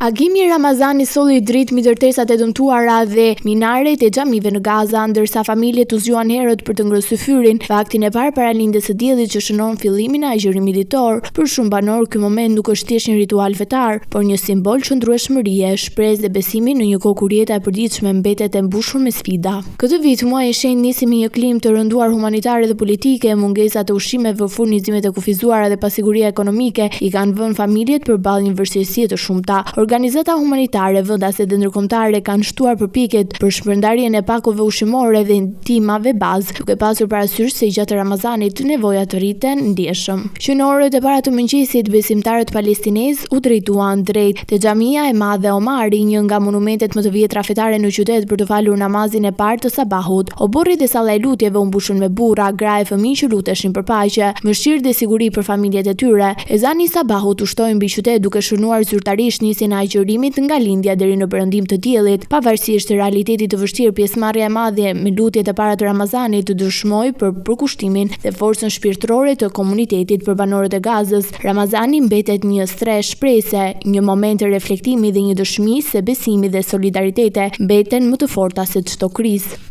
Agimi i Ramazanit solli dritë mbi ndërtesat e dëmtuara dhe minaret e xhamive në Gaza, ndërsa familjet u zgjuan herët për të ngrënë syfyrin. Vaktin e parë para lindjes së diellit që shënon fillimin e agjërimit ditor. Për shumë banor ky moment nuk është thjesht një ritual fetar, por një simbol qëndrueshmërie, shpresë dhe besimi në një kohë kur jeta e përditshme mbetet e mbushur me sfida. Këtë vit muaji i shenjtë nisi me një klim të rënduar humanitare dhe politike, mungesa e ushqimeve, furnizimet e kufizuara dhe pasiguria ekonomike i kanë vënë familjet përballë një vështirësie të shumta. Organizata humanitare, vendase dhe ndërkombëtare kanë shtuar përpjekjet për shpërndarjen e pakove ushqimore dhe ndihmave bazë, duke pasur parasysh se gjatë Ramazanit nevojat rriten ndjeshëm. Që në orët e para të mëngjesit, besimtarët palestinez u drejtuan drejt te xhamia e madhe Omari, një nga monumentet më të vjetra fetare në qytet, për të falur namazin e parë të sabahut. Oborrit e salla e lutjeve u mbushën me burra, gra e fëmijë që luteshin për paqe, mëshirë dhe siguri për familjet e tyre. Ezani i sabahut ushtoi mbi qytet duke shënuar zyrtarisht nisjen e agjërimit nga lindja deri në perëndim të diellit. Pavarësisht realitetit të vështirë, pjesëmarrja e madhe me lutjet e para të Ramazanit dëshmoi për përkushtimin dhe forcën shpirtërore të komunitetit. Për banorët e Gazës, Ramazani mbetet një stres shprese, një moment të reflektimi dhe një dëshmi se besimi dhe solidariteti mbeten më të forta se çdo krizë.